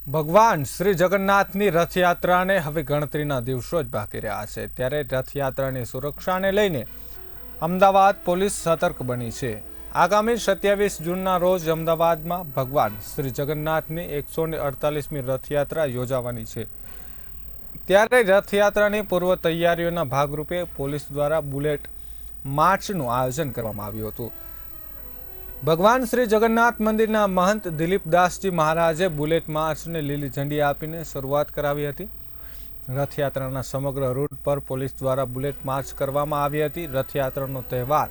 ભગવાન શ્રી જગન્નાથની રથયાત્રાને હવે ગણતરીના દિવસો જ બાકી રહ્યા છે, ત્યારે રથયાત્રાની સુરક્ષાને લઈને અમદાવાદ પોલીસ સતર્ક બની છે। આગામી 27 જૂનના રોજ અમદાવાદમાં ભગવાન શ્રી જગન્નાથની 148મી રથયાત્રા યોજાવાની છે, ત્યારે રથયાત્રાની પૂર્વ તૈયારીઓના ભાગરૂપે પોલીસ દ્વારા બુલેટ માર્ચનું આયોજન કરવામાં આવ્યું હતું। ભગવાન શ્રી જગન્નાથ મંદિરના મહંત દિલીપદાસજી મહારાજે બુલેટ માર્ચને લીલી ઝંડી આપીને શરૂઆત કરાવી હતી। રથયાત્રાના સમગ્ર રૂટ પર પોલીસ દ્વારા બુલેટ માર્ચ કરવામાં આવી હતી। રથયાત્રાનો તહેવાર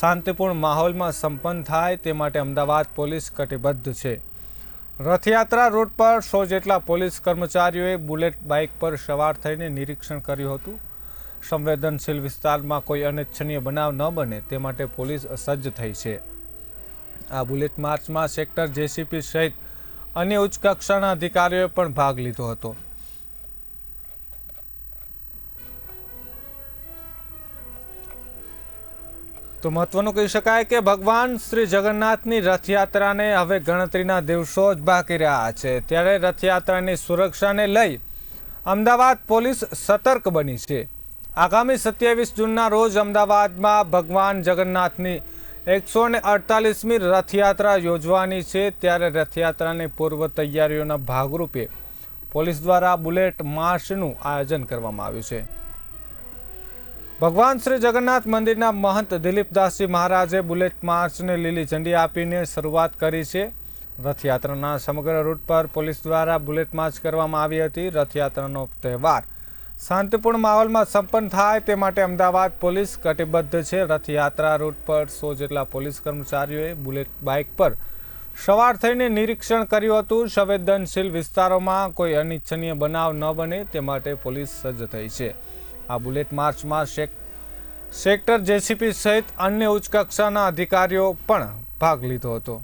શાંતિપૂર્ણ માહોલમાં સંપન્ન થાય તે માટે અમદાવાદ પોલીસ કટિબદ્ધ છે। રથયાત્રા રૂટ પર 100 જેટલા પોલીસ કર્મચારીઓએ બુલેટ બાઇક પર સવાર થઈને નિરીક્ષણ કર્યું હતું। સંવેદનશીલ વિસ્તારમાં કોઈ અનિચ્છનીય બનાવ ન બને તે માટે પોલીસ સજ્જ થઈ છે। આ બુલેટ માર્ચમાં સેક્ટર જેસીપી સહિત અન્ય ઉચ્ચ કક્ષાના અધિકારીઓએ પણ ભાગ લીધો હતો। તો મહત્વનું કહી શકાય કે ભગવાન શ્રી જગન્નાથની રથયાત્રાને હવે ગણતરીના દિવસો જ બાકી રહ્યા છે, ત્યારે રથયાત્રાની સુરક્ષાને લઈ અમદાવાદ પોલીસ સતર્ક બની છે। આગામી 27 જૂનના રોજ અમદાવાદમાં ભગવાન જગન્નાથની 148મી રથયાત્રા યોજવાની છે, ત્યારે રથયાત્રાની પૂર્વ તૈયારીઓના ભાગરૂપે પોલીસ દ્વારા બુલેટ માર્ચનું આયોજન કરવામાં આવ્યું છે। ભગવાન શ્રી જગન્નાથ મંદિરના મહંત દિલીપદાસજી મહારાજે બુલેટ માર્ચને લીલી ઝંડી આપીને શરૂઆત કરી છે। રથયાત્રાના સમગ્ર રૂટ પર પોલીસ દ્વારા બુલેટ માર્ચ કરવામાં આવી હતી। રથયાત્રાનો તહેવાર શાંતિપૂર્ણ માહોલમાં સંપન્ન થાય તે માટે અમદાવાદ પોલીસ કટિબદ્ધ છે। રથયાત્રા રૂટ પર 100 જેટલા પોલીસ કર્મચારીઓએ બુલેટ બાઇક પર સવાર થઈને નિરીક્ષણ કર્યું હતું। સંવેદનશીલ વિસ્તારોમાં કોઈ અનિચ્છનીય બનાવ ન બને તે માટે પોલીસ સજ્જ થઈ છે। આ બુલેટ માર્ચમાં સેક્ટર જેસીપી સહિત અન્ય ઉચ્ચ કક્ષાના અધિકારીઓ પણ ભાગ લીધો હતો।